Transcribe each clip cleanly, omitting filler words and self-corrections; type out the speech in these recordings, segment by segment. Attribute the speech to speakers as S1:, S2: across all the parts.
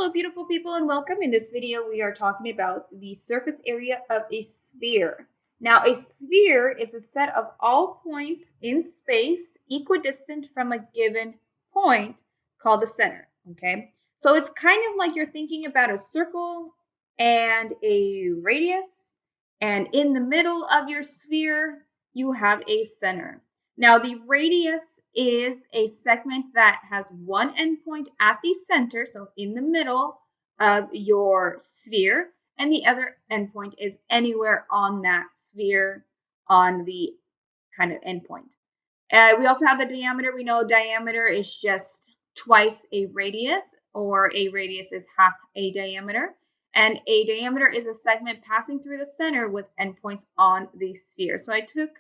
S1: Hello, beautiful people, and welcome. In this video, we are talking about the surface area of a sphere. Now, a sphere is a set of all points in space equidistant from a given point called the center, okay? So it's kind of like you're thinking about a circle and a radius, and in the middle of your sphere, you have a center. Now, the radius is a segment that has one endpoint at the center, so in the middle of your sphere, and the other endpoint is anywhere on that sphere on the kind of endpoint. We also have the diameter. We know diameter is just twice a radius, or a radius is half a diameter. And a diameter is a segment passing through the center with endpoints on the sphere. So I took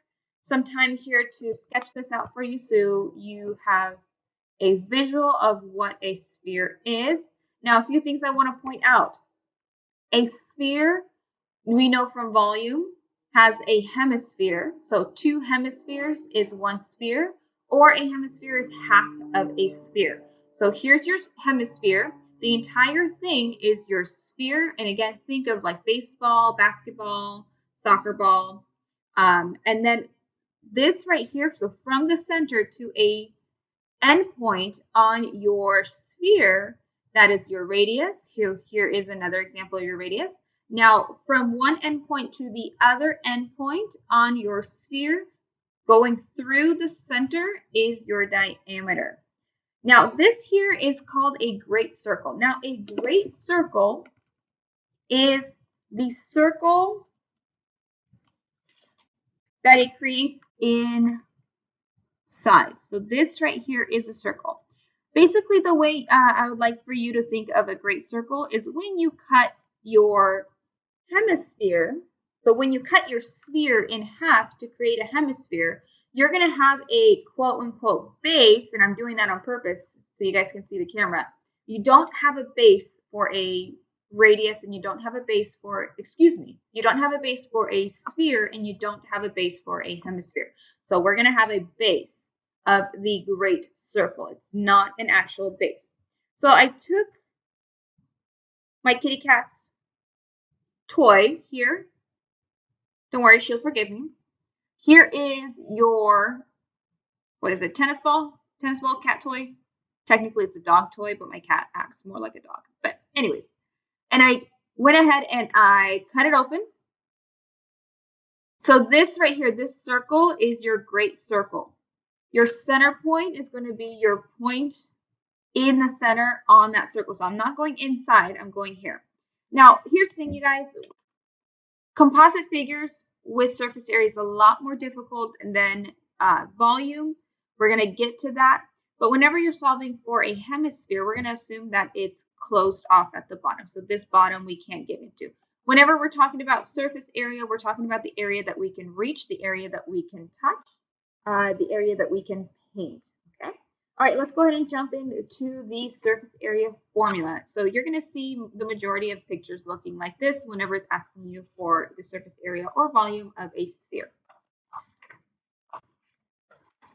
S1: some time here to sketch this out for you so you have a visual of what a sphere is. Now, a few things I want to point out. A sphere, we know from volume, has a hemisphere. So 2 hemispheres is 1 sphere, or a hemisphere is half of a sphere. So here's your hemisphere. The entire thing is your sphere. And again, think of like baseball, basketball, soccer ball. And then this right here, so from the center to a endpoint on your sphere, that is your radius. Here is another example of your radius. Now, from one endpoint to the other endpoint on your sphere, going through the center is your diameter. Now, this here is called a great circle. Now, a great circle is the circle that it creates in side. So this right here is a circle. Basically, the way I would like for you to think of a great circle is when you cut your hemisphere. So when you cut your sphere in half to create a hemisphere, you're going to have a quote-unquote base, and I'm doing that on purpose so you guys can see the camera. You don't have a base for a radius, and you don't have a base for, you don't have a base for a sphere, and you don't have a base for a hemisphere. So we're going to have a base of the great circle. It's not an actual base. So I took my kitty cat's toy here. Don't worry, she'll forgive me. Here is your, what is it, tennis ball cat toy. Technically it's a dog toy, but my cat acts more like a dog. But anyways, and I went ahead and I cut it open. So this right here, this circle is your great circle. Your center point is going to be your point in the center on that circle. So I'm not going inside, I'm going here. Now, here's the thing, you guys. Composite figures with surface area is a lot more difficult than volume. We're going to get to that. But whenever you're solving for a hemisphere, we're going to assume that it's closed off at the bottom. So this bottom we can't get into. Whenever we're talking about surface area, we're talking about the area that we can reach, the area that we can touch, the area that we can paint. Okay. All right, let's go ahead and jump into the surface area formula. So you're going to see the majority of pictures looking like this whenever it's asking you for the surface area or volume of a sphere.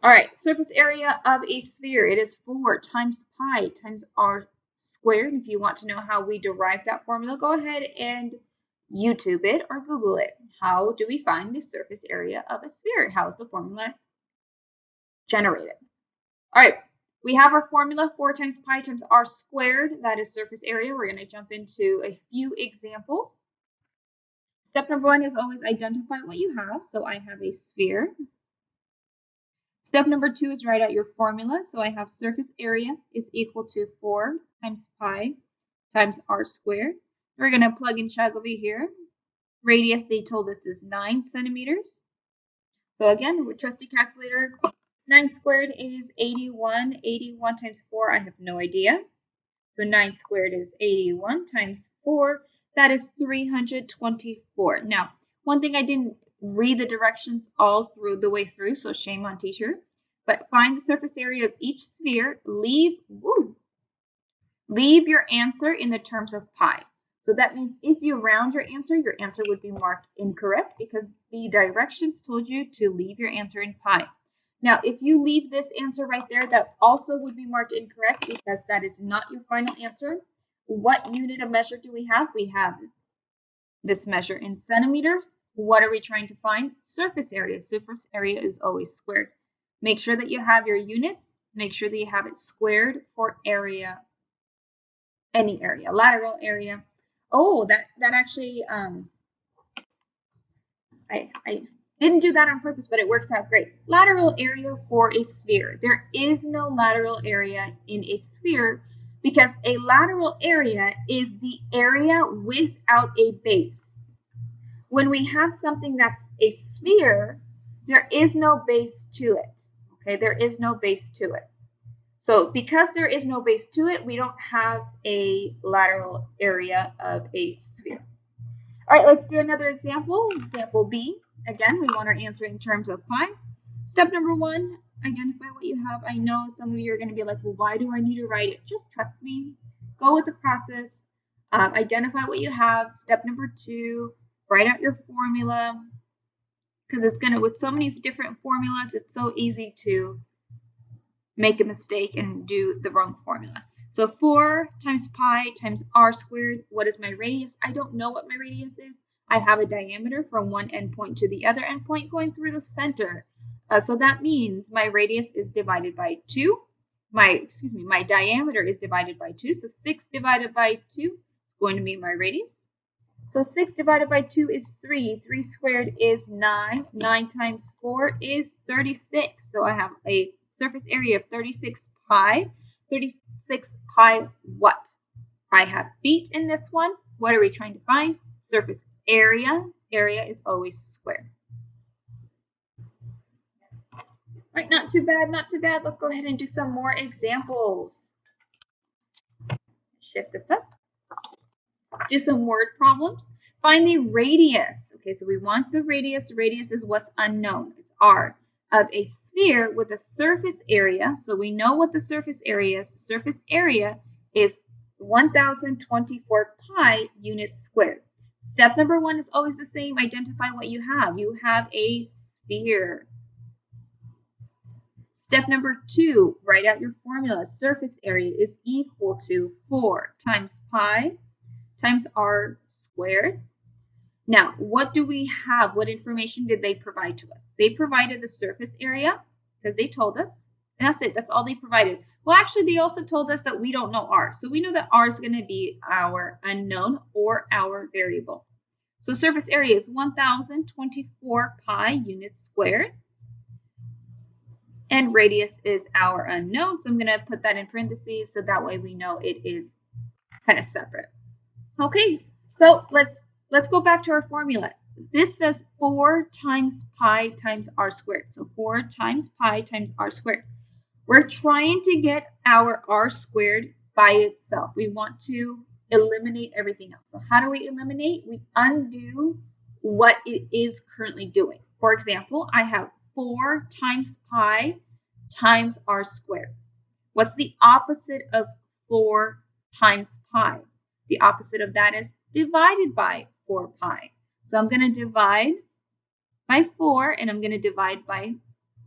S1: All right, surface area of a sphere. It is 4 times pi times r squared. If you want to know how we derive that formula, go ahead and YouTube it or Google it. How do we find the surface area of a sphere? How is the formula generated? All right, we have our formula, 4 times pi times r squared. That is surface area. We're going to jump into a few examples. Step number 1 is always identify what you have. So I have a sphere. Step number 2 is write out your formula. So I have surface area is equal to 4 times pi times r squared. We're going to plug and chug over here. Radius, they told us, is 9 centimeters. So again, with trusty calculator, 9 squared is 81. 81 times 4, I have no idea. So 9 squared is 81 times 4. That is 324. Now, one thing I didn't read the directions all through the way through, so shame on teacher. But find the surface area of each sphere. Leave your answer in the terms of pi. So that means if you round your answer would be marked incorrect because the directions told you to leave your answer in pi. Now, if you leave this answer right there, that also would be marked incorrect because that is not your final answer. What unit of measure do we have? We have this measure in centimeters. What are we trying to find? Surface area. Surface area is always squared. Make sure that you have your units. Make sure that you have it squared for area, any area. Lateral area. Oh, that actually, I didn't do that on purpose, but it works out great. Lateral area for a sphere. There is no lateral area in a sphere because a lateral area is the area without a base. When we have something that's a sphere, there is no base to it. Okay, there is no base to it. So because there is no base to it, we don't have a lateral area of a sphere. All right, let's do another example. Example B. Again, we want our answer in terms of pi. Step number 1, identify what you have. I know some of you are going to be like, well, why do I need to write it? Just trust me. Go with the process. Identify what you have. Step number 2, write out your formula. Because it's going to, with so many different formulas, it's so easy to make a mistake and do the wrong formula. So 4 times pi times r squared. What is my radius? I don't know what my radius is. I have a diameter from one endpoint to the other endpoint going through the center. So that means my radius is divided by 2. My diameter is divided by 2. So 6 divided by 2 is going to be my radius. So 6 divided by 2 is 3. 3 squared is 9. 9 times 4 is 36. So I have a surface area of 36 pi. 36 pi what? I have feet in this one. What are we trying to find? Surface area. Area is always square. Right, not too bad, not too bad. Let's go ahead and do some more examples. Shift this up. Do some word problems. Find the radius. Okay, so we want the radius. Radius is what's unknown. It's r. Of a sphere with a surface area. So we know what the surface area is. The surface area is 1024 pi units squared. Step number 1 is always the same. Identify what you have. You have a sphere. Step number 2, write out your formula. Surface area is equal to 4 times pi times r squared. Now, what do we have? What information did they provide to us? They provided the surface area because they told us. And that's it. That's all they provided. Well, actually, they also told us that we don't know r. So we know that r is going to be our unknown or our variable. So surface area is 1024 pi units squared. And radius is our unknown. So I'm going to put that in parentheses so that way we know it is kind of separate. Okay, so let's go back to our formula. This says 4 times pi times r squared. So 4 times pi times r squared. We're trying to get our r squared by itself. We want to eliminate everything else. So how do we eliminate? We undo what it is currently doing. For example, I have 4 times pi times r squared. What's the opposite of 4 times pi? The opposite of that is divided by 4 pi. So I'm going to divide by 4 and I'm going to divide by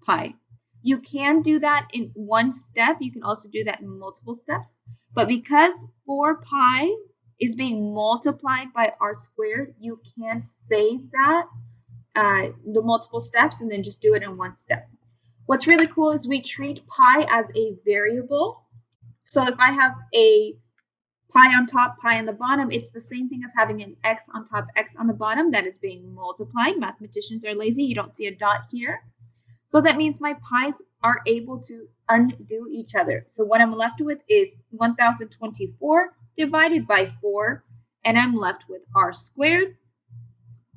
S1: pi. You can do that in one step. You can also do that in multiple steps. But because 4 pi is being multiplied by r squared, you can save that, the multiple steps, and then just do it in one step. What's really cool is we treat pi as a variable. So if I have a pi on top, pi on the bottom, it's the same thing as having an x on top, x on the bottom that is being multiplied. Mathematicians are lazy. You don't see a dot here. So that means my pi's are able to undo each other. So what I'm left with is 1024 divided by 4, and I'm left with r squared.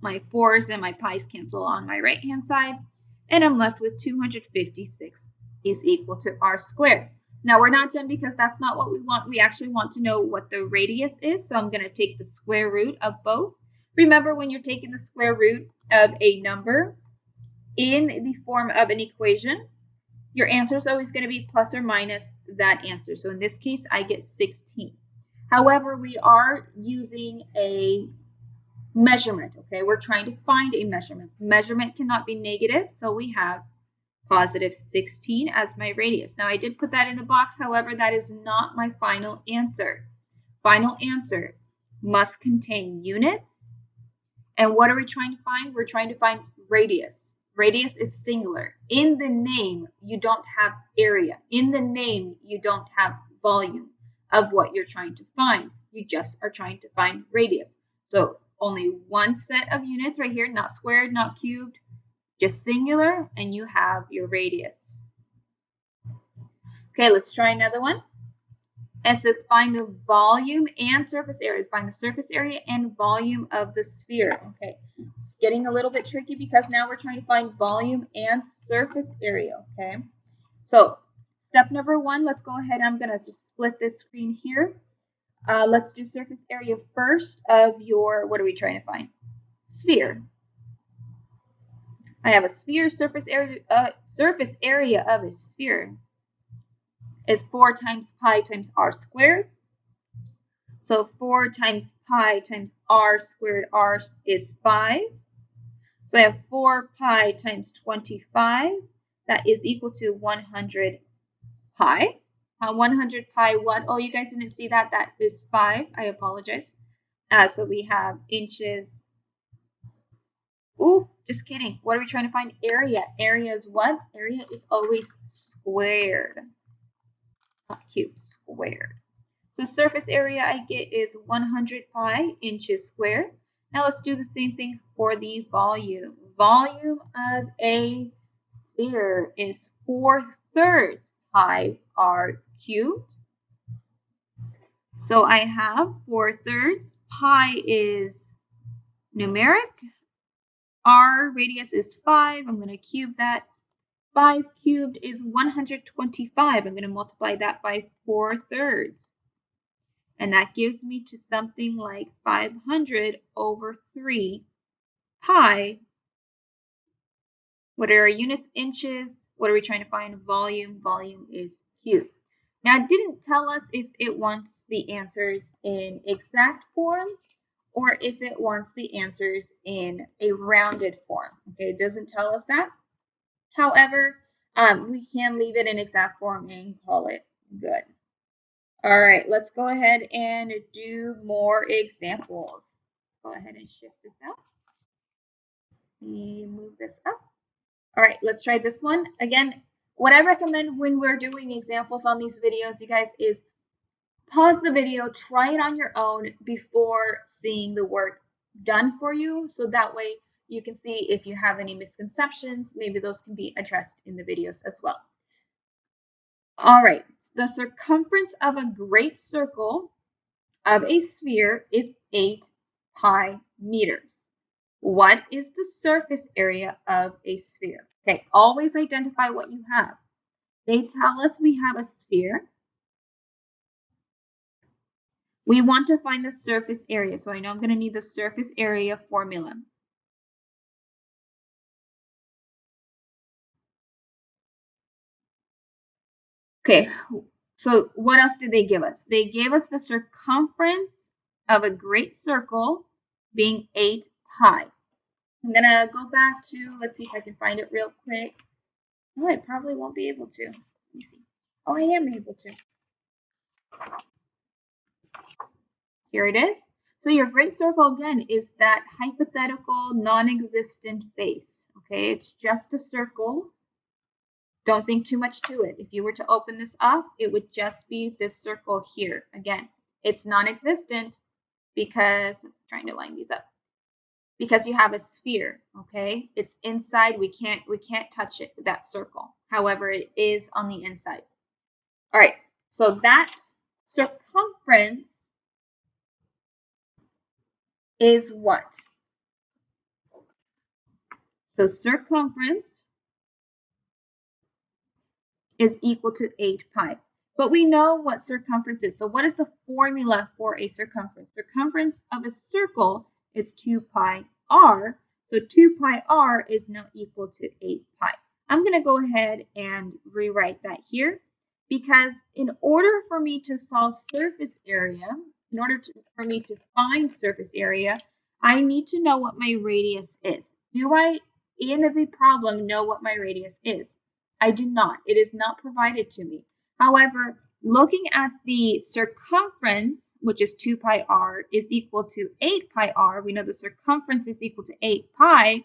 S1: My 4's and my pi's cancel on my right-hand side, and I'm left with 256 is equal to r squared. Now, we're not done because that's not what we want. We actually want to know what the radius is, so I'm going to take the square root of both. Remember, when you're taking the square root of a number in the form of an equation, your answer is always going to be plus or minus that answer. So in this case, I get 16. However, we are using a measurement, okay? We're trying to find a measurement. Measurement cannot be negative, so we have positive 16 as my radius. Now, I did put that in the box. However, that is not my final answer. final answer must contain units. And what are we trying to find? We're trying to find radius. Radius is singular. In the name, you don't have area. In the name, you don't have volume of what you're trying to find. You just are trying to find radius. So only one set of units right here, not squared, not cubed, just singular, and you have your radius. Okay, let's try another one. It says find the volume and surface area. Find the surface area and volume of the sphere. Okay, it's getting a little bit tricky because now we're trying to find volume and surface area. Okay, so step number one, let's go ahead. I'm going to just split this screen here. Let's do surface area first of your, what are we trying to find? Sphere. I have a sphere. Surface area of a sphere is 4 times pi times r squared. So 4 times pi times r squared, r is 5. So I have 4 pi times 25. That is equal to 100 pi. 100 pi what? Oh, you guys didn't see that. That is 5. I apologize. So we have inches. Ooh, just kidding. What are we trying to find? Area. Area is what? Area is always squared. Not cubed, squared. So surface area I get is 100 pi inches squared. Now let's do the same thing for the volume. Volume of a sphere is 4/3 pi r cubed. So I have 4/3. Pi is numeric. R radius is 5. I'm going to cube that. 5 cubed is 125. I'm going to multiply that by 4/3. And that gives me to something like 500 over 3 pi. What are our units? Inches. What are we trying to find? Volume. Volume is cubed. Now, it didn't tell us if it wants the answers in exact form or if it wants the answers in a rounded form. Okay, it doesn't tell us that. However, we can leave it in exact form and call it good. All right, let's go ahead and do more examples. Go ahead and shift this out. Let me move this up. All right, let's try this one. Again, what I recommend when we're doing examples on these videos, you guys, is pause the video, try it on your own before seeing the work done for you. So that way you can see if you have any misconceptions, maybe those can be addressed in the videos as well. All right, the circumference of a great circle of a sphere is 8 pi meters. What is the surface area of a sphere? Okay, always identify what you have. They tell us we have a sphere. We want to find the surface area. So I know I'm going to need the surface area formula. Okay, so what else did they give us? They gave us the circumference of a great circle being 8 pi. I'm going to go back to, let's see if I can find it real quick. Oh, I probably won't be able to. Let me see. Oh, I am able to. Here it is. So your great circle, again, is that hypothetical non-existent base. Okay, it's just a circle. Don't think too much to it. If you were to open this up, it would just be this circle here. Again, it's non-existent because, I'm trying to line these up, because you have a sphere, okay? It's inside, we can't touch it, that circle. However, it is on the inside. All right, so that circumference is what? So circumference is equal to 8 pi. But we know what circumference is. So what is the formula for a circumference? Circumference of a circle is 2 pi r. So 2 pi r is now equal to 8 pi. I'm going to go ahead and rewrite that here because in order for me to solve surface area, for me to find surface area, I need to know what my radius is. Do I, in the problem, know what my radius is? I do not. It is not provided to me. However, Looking at the circumference, which is 2 pi r, is equal to 8 pi r. We know the circumference is equal to 8 pi.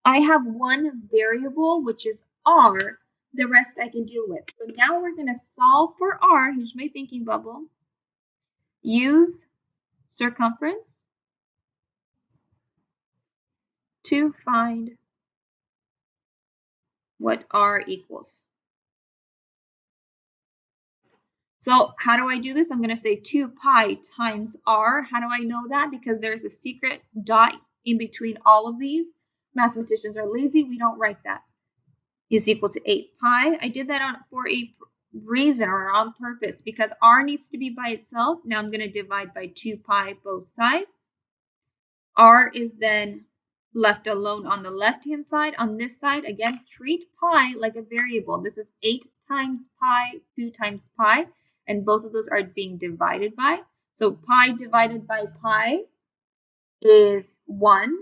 S1: I have one variable, which is r. The rest I can deal with. So now we're going to solve for r. Here's my thinking bubble. Use circumference to find what r equals. So how do I do this? I'm going to say 2 pi times r. How do I know that? Because there's a secret dot in between all of these. Mathematicians are lazy. We don't write that. Is equal to 8 pi. I did that for a reason or on purpose because r needs to be by itself. Now I'm going to divide by 2 pi both sides. R is then left alone on the left-hand side. On this side, again, treat pi like a variable. This is 8 times pi, 2 times pi, and both of those are being divided by. So pi divided by pi is 1.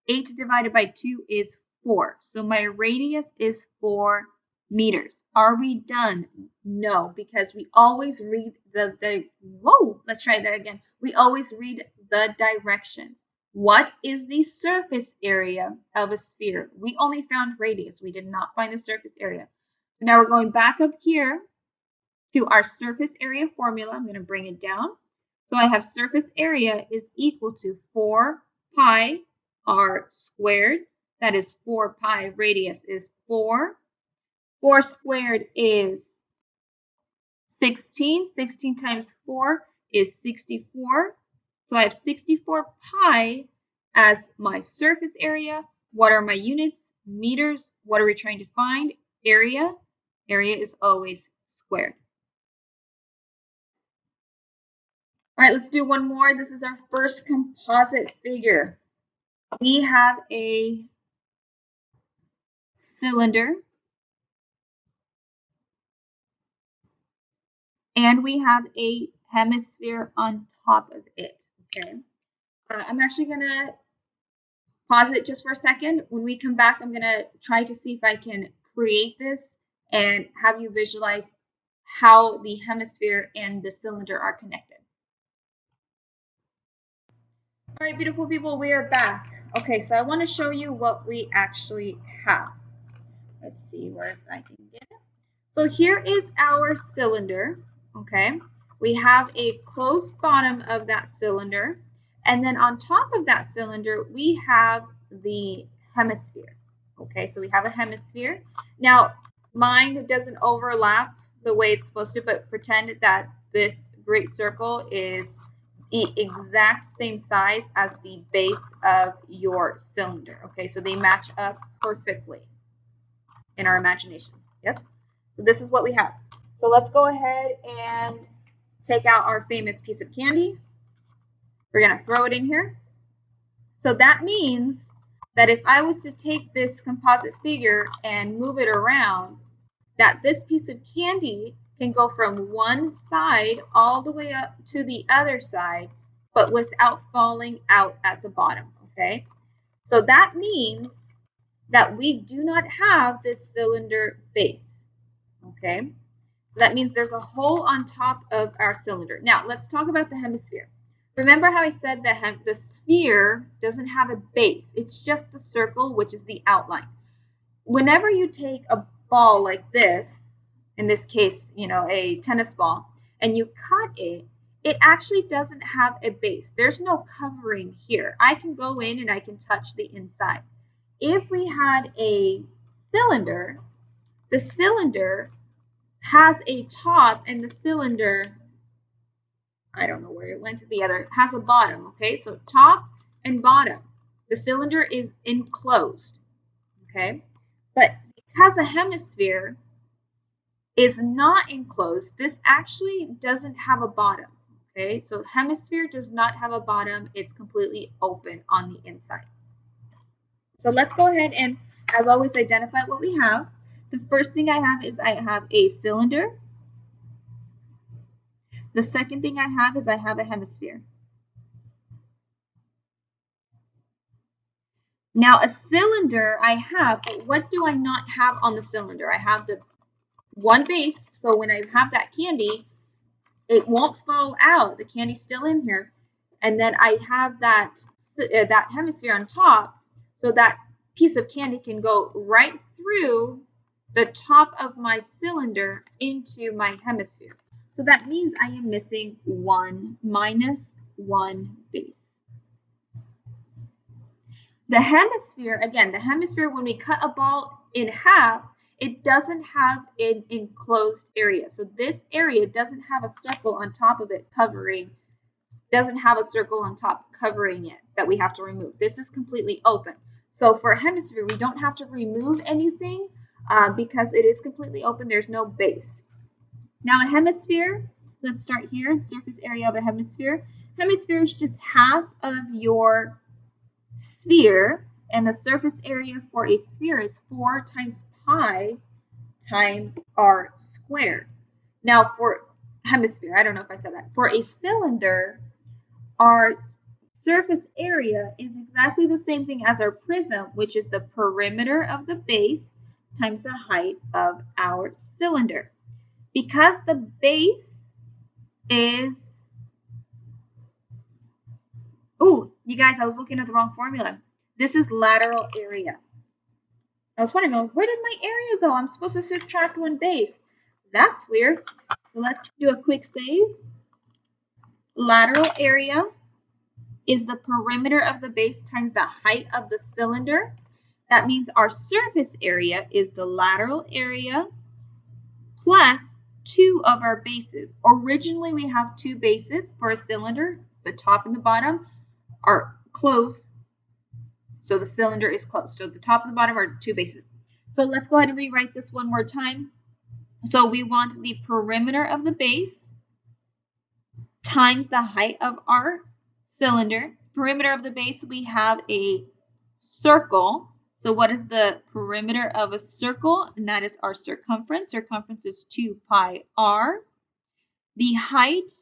S1: 8 divided by 2 is 4. So my radius is 4 meters. Are we done? No, because we always read let's try that again. We always read the directions. What is the surface area of a sphere? We only found radius. We did not find the surface area. So now we're going back up here to our surface area formula. I'm going to bring it down. So I have surface area is equal to 4 pi r squared. That is 4 pi. Radius is 4. 4 squared is 16. 16 times 4 is 64. So I have 64 pi as my surface area. What are my units? Meters. What are we trying to find? Area. Area is always squared. All right, let's do one more. This is our first composite figure. We have a cylinder and we have a hemisphere on top of it. Okay, I'm actually going to pause it just for a second. When we come back, I'm going to try to see if I can create this and have you visualize how the hemisphere and the cylinder are connected. All right, beautiful people, we are back. Okay, so I want to show you what we actually have. Let's see where I can get it. So here is our cylinder, okay? We have a closed bottom of that cylinder, and then on top of that cylinder, we have the hemisphere, okay? So we have a hemisphere. Now, mine doesn't overlap the way it's supposed to, but pretend that this great circle is the exact same size as the base of your cylinder, okay? So they match up perfectly in our imagination, yes? So this is what we have. So let's go ahead and take out our famous piece of candy. We're going to throw it in here. So that means that if I was to take this composite figure and move it around, that this piece of candy can go from one side all the way up to the other side, but without falling out at the bottom, okay? So that means that we do not have this cylinder base, okay? So that means there's a hole on top of our cylinder. Now, let's talk about the hemisphere. Remember how I said that the sphere doesn't have a base. It's just the circle, which is the outline. Whenever you take a ball like this, in this case, a tennis ball, and you cut it, it actually doesn't have a base. There's no covering here. I can go in and I can touch the inside. If we had a cylinder, the cylinder has a top and the cylinder, I don't know where it went to the other, has a bottom, okay? So top and bottom. The cylinder is enclosed, okay? But because a hemisphere is not enclosed, this actually doesn't have a bottom, okay? So hemisphere does not have a bottom. It's completely open on the inside. So let's go ahead and, as always, identify what we have. The first thing I have is I have a cylinder. The second thing I have is I have a hemisphere. Now a cylinder I have, but what do I not have on the cylinder? I have the one base, So when I have that candy, it won't fall out. The candy's still in here. And then I have that hemisphere on top, so that piece of candy can go right through the top of my cylinder into my hemisphere. So that means I am missing minus one base. The hemisphere, again, when we cut a ball in half, it doesn't have an enclosed area. So this area doesn't have a circle on top of it covering it that we have to remove. This is completely open. So for a hemisphere, we don't have to remove anything because it is completely open. There's no base. Now a hemisphere, let's start here. Surface area of a hemisphere. Hemisphere is just half of your sphere, and the surface area for a sphere is 4 times pi times r squared. Now for hemisphere, I don't know if I said that. For a cylinder, our surface area is exactly the same thing as our prism, which is the perimeter of the base times the height of our cylinder. Because the base is, oh, you guys, I was looking at the wrong formula. This is lateral area. I was wondering, where did my area go? I'm supposed to subtract one base. That's weird. So let's do a quick save. Lateral area is the perimeter of the base times the height of the cylinder. That means our surface area is the lateral area plus 2 of our bases. Originally, we have 2 bases for a cylinder. The top and the bottom are closed, so the cylinder is closed. So the top and the bottom are 2 bases. So let's go ahead and rewrite this one more time. So we want the perimeter of the base times the height of our cylinder. Perimeter of the base, we have a circle. So what is the perimeter of a circle? And that is our circumference. Circumference is 2 pi r. The height,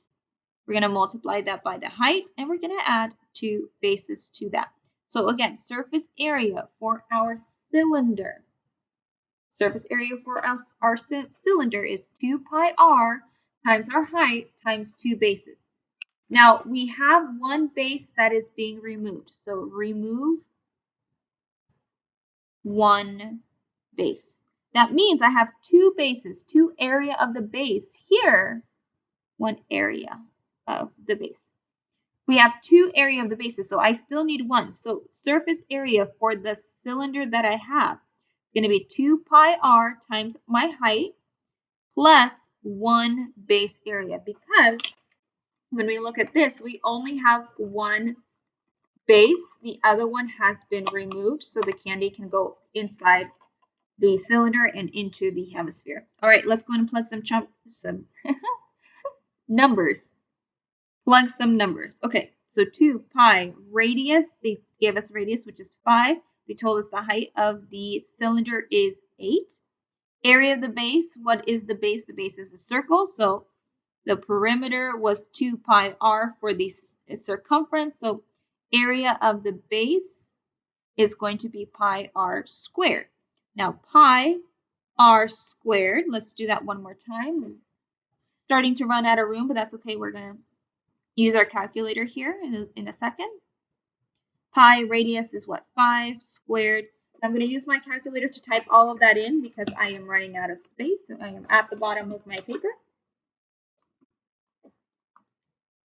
S1: we're going to multiply that by the height, and we're going to add 2 bases to that. So again, surface area for our cylinder. Surface area for our cylinder is 2 pi r times our height times 2 bases. Now, we have one base that is being removed. So remove one base. That means I have 2 bases, 2 area of the base here, 1 area of the base. We have 2 area of the bases, so I still need 1. So surface area for the cylinder that I have is going to be 2 pi r times my height plus 1 base area, because when we look at this, we only have 1 base. The other one has been removed, so the candy can go inside the cylinder and into the hemisphere. All right, let's go ahead and plug some numbers. Plug some numbers. Okay, so 2 pi radius, they gave us radius, which is 5. They told us the height of the cylinder is 8. Area of the base, what is the base? The base is a circle, so the perimeter was 2 pi r for the circumference, so area of the base is going to be pi r squared. Now, pi r squared, let's do that one more time. I'm starting to run out of room, but that's okay. We're going to use our calculator here in a second. Pi radius is what? 5 squared. I'm going to use my calculator to type all of that in because I am running out of space. So I am at the bottom of my paper.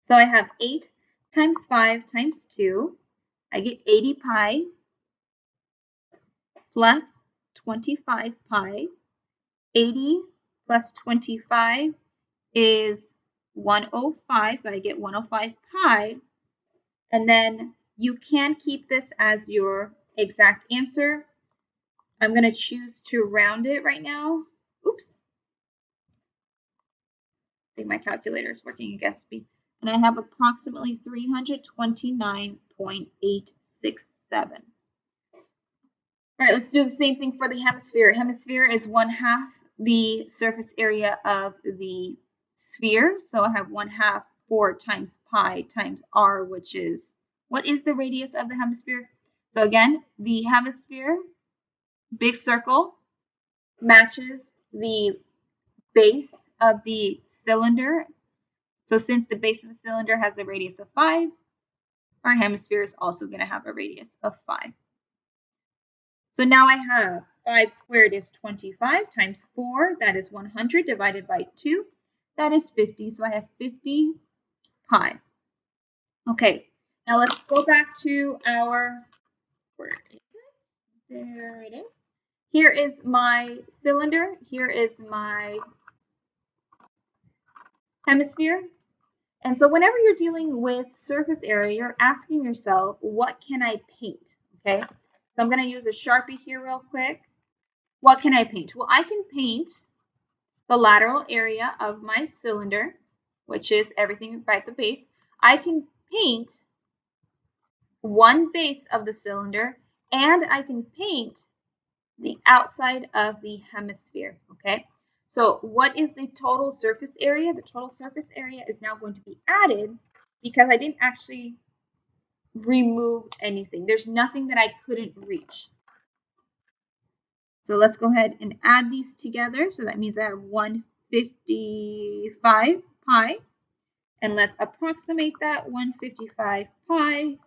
S1: So I have 8 times 5 times 2. I get 80 pi plus 25 pi. 80 plus 25 is 105, so I get 105 pi. And then you can keep this as your exact answer. I'm going to choose to round it right now. Oops. I think my calculator is working against me. And I have approximately 329.867. All right, let's do the same thing for the hemisphere. Hemisphere is 1/2 the surface area of the sphere. So I have 1/2 4 times pi times r, which is, what is the radius of the hemisphere? So again, the hemisphere, big circle, matches the base of the cylinder. So since the base of the cylinder has a radius of 5, our hemisphere is also going to have a radius of 5. So now I have 5 squared is 25 times 4, that is 100 divided by 2, that is 50. So I have 50 pi. Okay, now let's go back to our, where is it? There it is. Here is my cylinder. Here is my hemisphere. And so whenever you're dealing with surface area, you're asking yourself, what can I paint? Okay, so I'm going to use a Sharpie here real quick. What can I paint? Well, I can paint the lateral area of my cylinder, which is everything right at the base. I can paint one base of the cylinder, and I can paint the outside of the hemisphere, okay? So what is the total surface area? The total surface area is now going to be added because I didn't actually remove anything. There's nothing that I couldn't reach. So let's go ahead and add these together. So that means I have 155 pi. And let's approximate that 155 pi.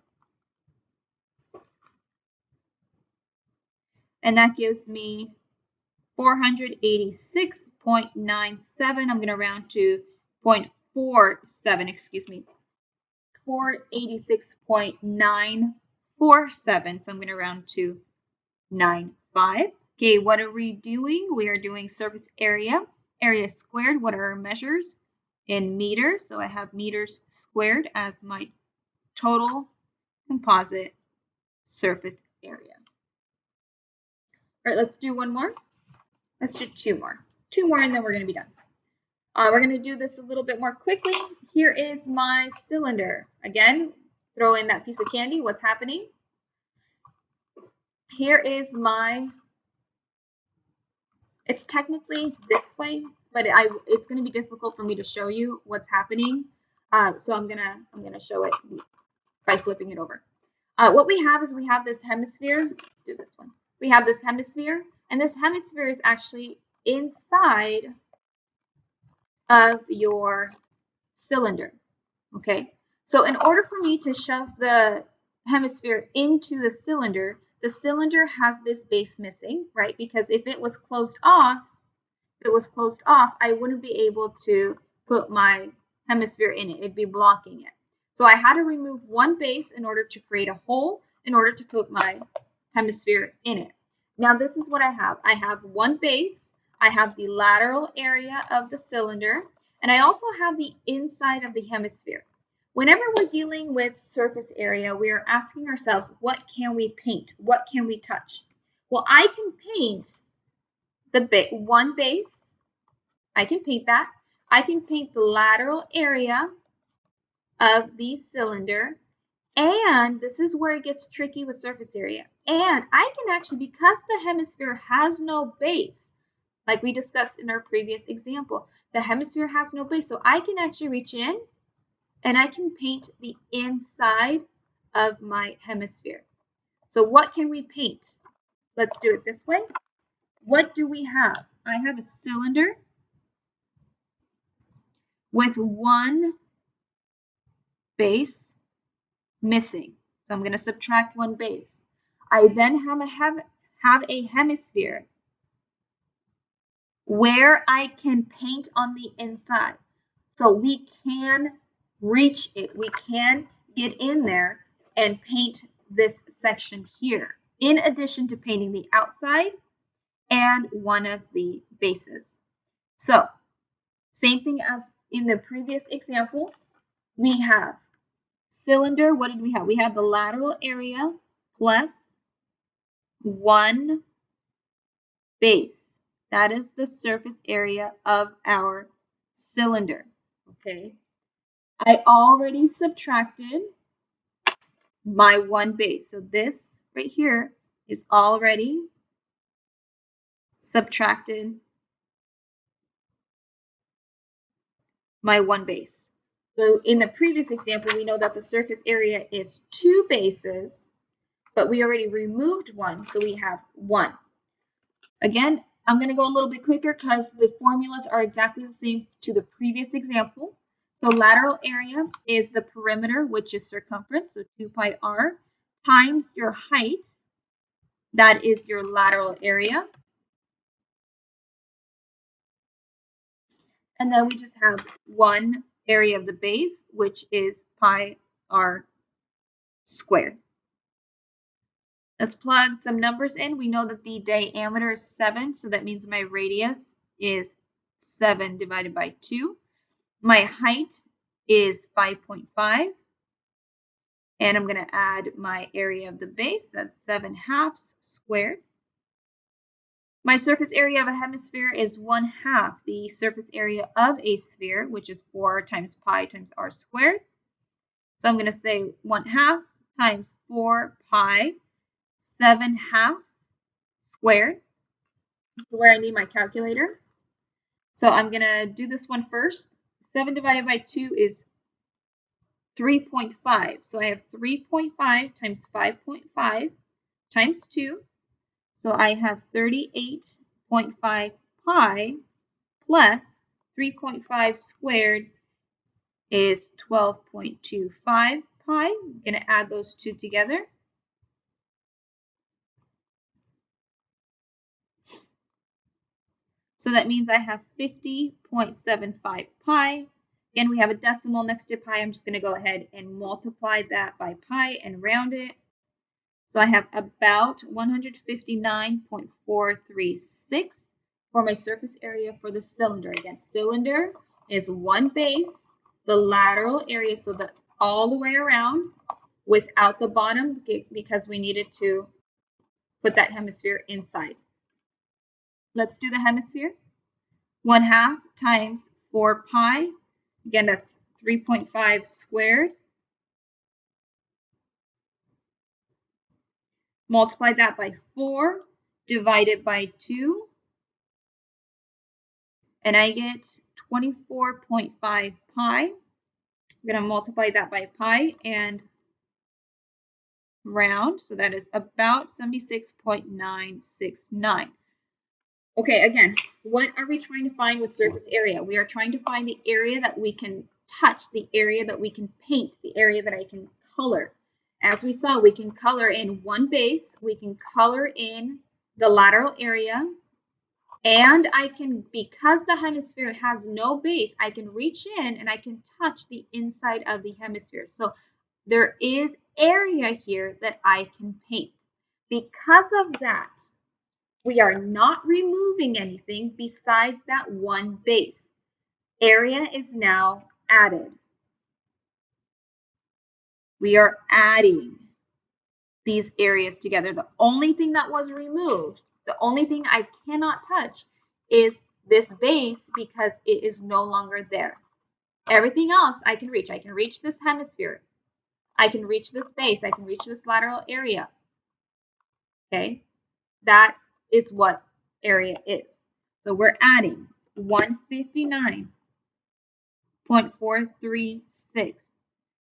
S1: And that gives me 486.97. I'm going to round to 0.47, excuse me. 486.947. So I'm going to round to 95. Okay, what are we doing? We are doing surface area. Area squared. What are our measures? In meters. So I have meters squared as my total composite surface area. All right, let's do one more. Let's do two more. Two more and then we're going to be done. We're going to do this a little bit more quickly. Here is my cylinder. Again, throw in that piece of candy. What's happening? Here is my, it's technically this way, but it's going to be difficult for me to show you what's happening. So I'm gonna show it by flipping it over. What we have is we have this hemisphere. Let's do this one. We have this hemisphere, and this hemisphere is actually inside of your cylinder. Okay, so in order for me to shove the hemisphere into the cylinder has this base missing, right? Because if it was closed off, I wouldn't be able to put my hemisphere in it. It'd be blocking it. So I had to remove one base in order to create a hole in order to put my hemisphere in it. Now this is what I have. I have one base, I have the lateral area of the cylinder, and I also have the inside of the hemisphere. Whenever we're dealing with surface area, we are asking ourselves, what can we paint? What can we touch? Well, I can paint the one base. I can paint that. I can paint the lateral area of the cylinder. And this is where it gets tricky with surface area. And I can actually, because the hemisphere has no base, like we discussed in our previous example, the hemisphere has no base. So I can actually reach in and I can paint the inside of my hemisphere. So what can we paint? Let's do it this way. What do we have? I have a cylinder with one base missing. So I'm going to subtract one base. I then have a hemisphere where I can paint on the inside. So we can reach it. We can get in there and paint this section here, in addition to painting the outside and one of the bases. So same thing as in the previous example, we have cylinder. What did we have? We had the lateral area plus one base. That is the surface area of our cylinder. Okay. I already subtracted my one base. So this right here is already subtracted my one base. So in the previous example, we know that the surface area is two bases, but we already removed one, so we have one. Again, I'm going to go a little bit quicker because the formulas are exactly the same to the previous example. So lateral area is the perimeter, which is circumference, so 2 pi r, times your height, that is your lateral area. And then we just have one area of the base, which is pi r squared. Let's plug some numbers in. We know that the diameter is 7, so that means my radius is 7 divided by 2. My height is 5.5. And I'm going to add my area of the base, that's 7/2 squared. My surface area of a hemisphere is 1/2 the surface area of a sphere, which is 4 times pi times r squared. So I'm going to say 1/2 times 4 pi 7/2 squared. This is where I need my calculator. So I'm going to do this one first. 7 divided by 2 is 3.5. So I have 3.5 times 5.5 times 2. So I have 38.5 pi plus 3.5 squared is 12.25 pi. I'm going to add those two together. So that means I have 50.75 pi. Again, we have a decimal next to pi. I'm just going to go ahead and multiply that by pi and round it. So I have about 159.436 for my surface area for the cylinder. Again, cylinder is one base, the lateral area, so that all the way around without the bottom, because we needed to put that hemisphere inside. Let's do the hemisphere. 1/2 times 4 pi. Again, that's 3.5 squared. Multiply that by 4, divided by 2. And I get 24.5 pi. I'm going to multiply that by pi and round. So that is about 76.969. Okay, again, what are we trying to find with surface area? We are trying to find the area that we can touch, the area that we can paint, the area that I can color. As we saw, we can color in one base, we can color in the lateral area, and I can, because the hemisphere has no base, I can reach in and I can touch the inside of the hemisphere. So there is area here that I can paint. Because of that, we are not removing anything besides that one base. Area is now added. We are adding these areas together. The only thing that was removed, the only thing I cannot touch is this base because it is no longer there. Everything else I can reach. I can reach this hemisphere. I can reach this base. I can reach this lateral area. Okay, that is what area is. So we're adding 159.436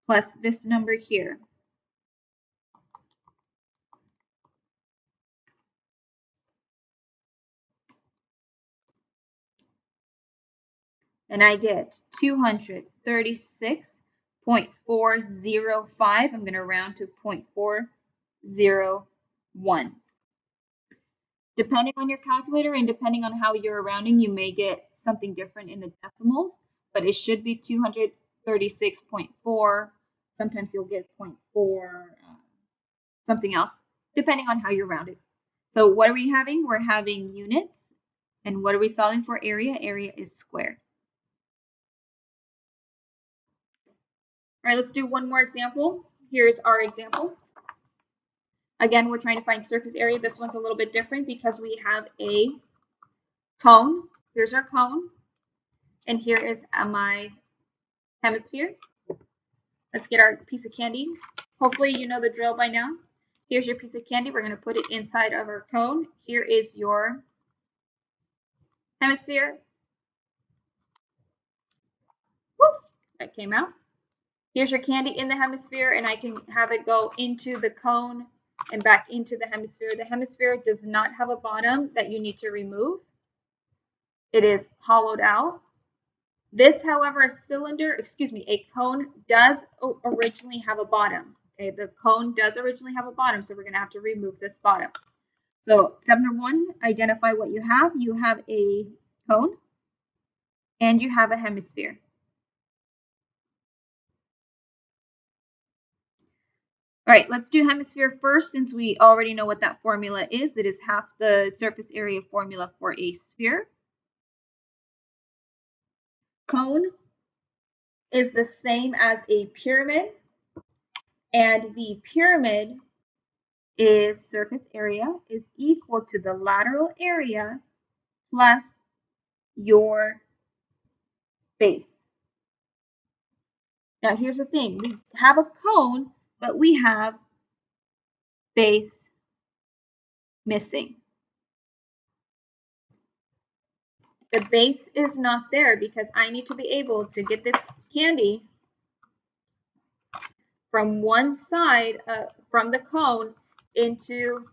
S1: plus this number here. And I get 236.405. I'm going to round to 0.401. Depending on your calculator and depending on how you're rounding, you may get something different in the decimals, but it should be 236.4. Sometimes you'll get 0.4, something else, depending on how you're rounded. So what are we having? We're having units. And what are we solving for? Area. Area is squared. All right, let's do one more example. Here's our example. Again, we're trying to find surface area. This one's a little bit different because we have a cone. Here's our cone. And here is my hemisphere. Let's get our piece of candy. Hopefully you know the drill by now. Here's your piece of candy. We're going to put it inside of our cone. Here is your hemisphere. Woo! That came out. Here's your candy in the hemisphere, and I can have it go into the cone and back into the hemisphere. The hemisphere does not have a bottom that you need to remove. It is hollowed out. This, however, a cone does originally have a bottom. Okay, the cone does originally have a bottom, so we're going to have to remove this bottom. So step number 1, identify what you have. You have a cone and you have a hemisphere. All right, let's do hemisphere first since we already know what that formula is. It is half the surface area formula for a sphere. Cone is the same as a pyramid, and the pyramid is surface area is equal to the lateral area plus your base. Now here's the thing, we have a cone, but we have base missing. The base is not there because I need to be able to get this candy from one side from the cone into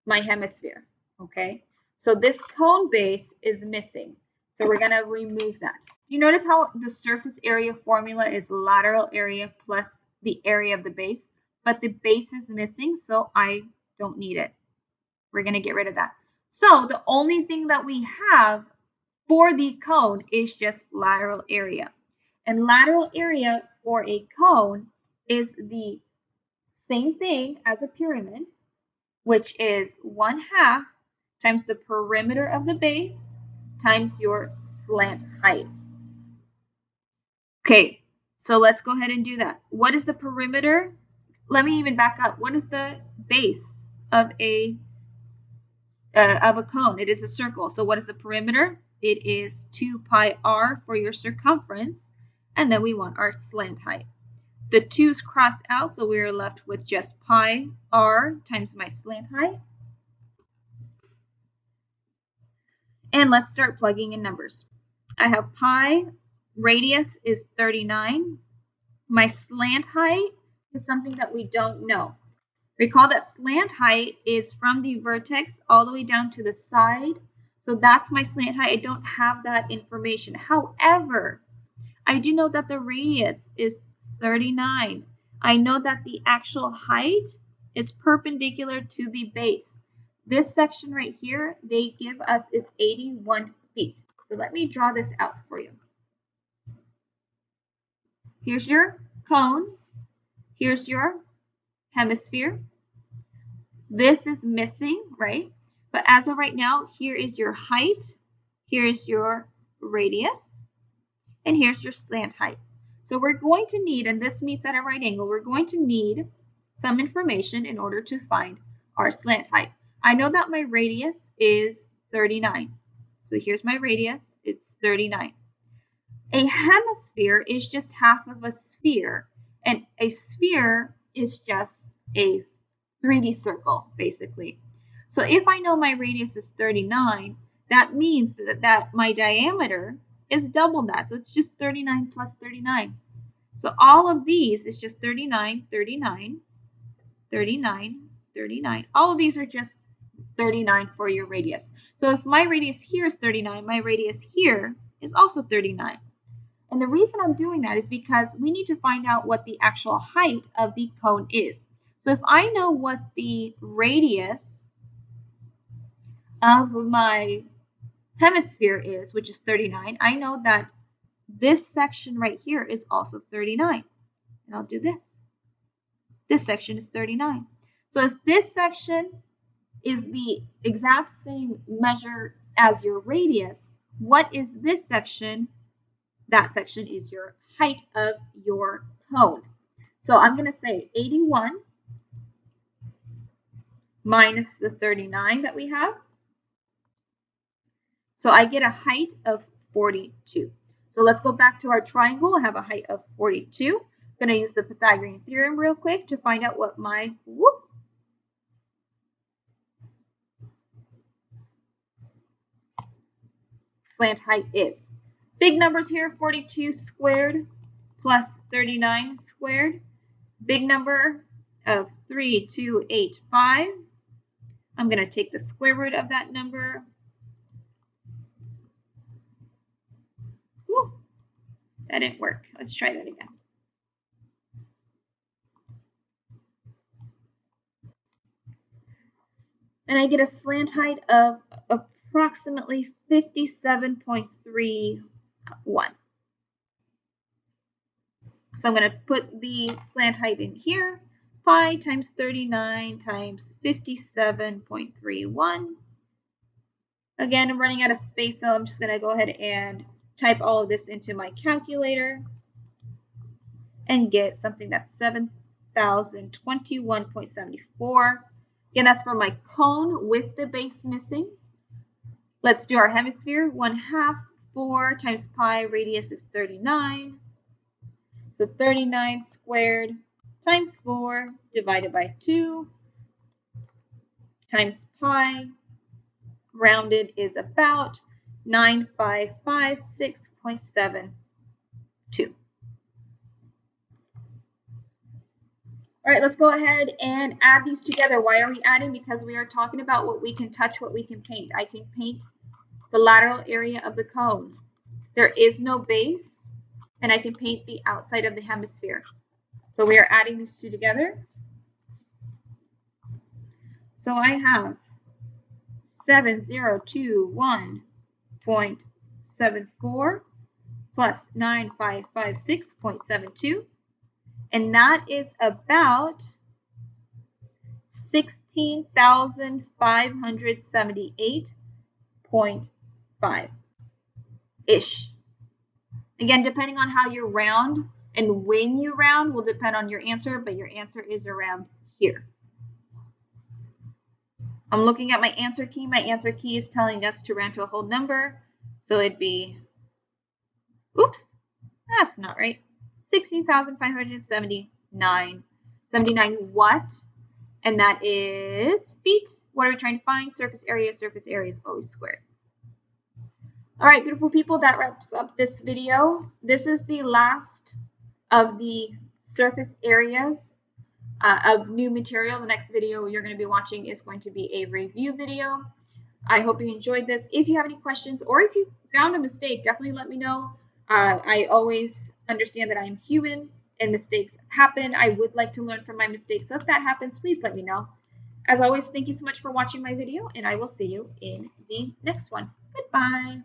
S1: my hemisphere, okay? So this cone base is missing. So we're gonna remove that. You notice how the surface area formula is lateral area plus the area of the base, but the base is missing, so I don't need it. We're gonna get rid of that. So the only thing that we have for the cone is just lateral area. And lateral area for a cone is the same thing as a pyramid, which is 1/2 times the perimeter of the base times your slant height. Okay, so let's go ahead and do that. What is the perimeter? Let me even back up. What is the base of a cone? It is a circle. So what is the perimeter? It is 2 pi r for your circumference, and then we want our slant height. The 2's cross out, so we're left with just pi r times my slant height. And let's start plugging in numbers. I have pi, radius is 39. My slant height is something that we don't know. Recall that slant height is from the vertex all the way down to the side. So that's my slant height. I don't have that information. However, I do know that the radius is 39. I know that the actual height is perpendicular to the base. This section right here, they give us is 81 feet. So let me draw this out for you. Here's your cone. Here's your hemisphere. This is missing, right? But as of right now, here is your height. Here's your radius. And here's your slant height. So we're going to need, and this meets at a right angle, we're going to need some information in order to find our slant height. I know that my radius is 39. So here's my radius, it's 39. A hemisphere is just half of a sphere, and a sphere is just a 3D circle, basically. So if I know my radius is 39, that means that my diameter is double that. So it's just 39 plus 39. So all of these is just 39, 39, 39, 39. All of these are just 39 for your radius. So if my radius here is 39, my radius here is also 39. And the reason I'm doing that is because we need to find out what the actual height of the cone is. So if I know what the radius of my hemisphere is, which is 39, I know that this section right here is also 39. And I'll do this. This section is 39. So if this section is the exact same measure as your radius, what is this section? That section is your height of your cone. So I'm going to say 81 minus the 39 that we have. So I get a height of 42. So let's go back to our triangle. I have a height of 42. I'm going to use the Pythagorean Theorem real quick to find out what my slant height is. Big numbers here, 42 squared plus 39 squared. Big number, of 3285. I'm going to take the square root of that number. Woo, that didn't work. Let's try that again. And I get a slant height of approximately 57.31. So I'm going to put the slant height in here. Pi times 39 times 57.31. Again, I'm running out of space, so I'm just going to go ahead and type all of this into my calculator and get something that's 7,021.74. Again, that's for my cone with the base missing. Let's do our hemisphere. 1/2, 4 times pi, radius is 39. So 39 squared times 4 divided by 2 times pi, rounded, is about 9556.72. All right, let's go ahead and add these together. Why are we adding? Because we are talking about what we can touch, what we can paint. I can paint the lateral area of the cone. There is no base, and I can paint the outside of the hemisphere. So we are adding these two together. So I have 7021.74 plus 9556.72, and that is about 16,578.5-ish. Again, depending on how you round and when you round will depend on your answer, but your answer is around here. I'm looking at my answer key. My answer key is telling us to round to a whole number. So it'd be, oops, that's not right. 16,579 what? And that is feet. What are we trying to find? Surface area. Surface area is always squared. All right, beautiful people, that wraps up this video. This is the last of the surface areas of new material. The next video you're going to be watching is going to be a review video. I hope you enjoyed this. If you have any questions or if you found a mistake, definitely let me know. I always understand that I am human and mistakes happen. I would like to learn from my mistakes. So if that happens, please let me know. As always, thank you so much for watching my video, and I will see you in the next one. Goodbye.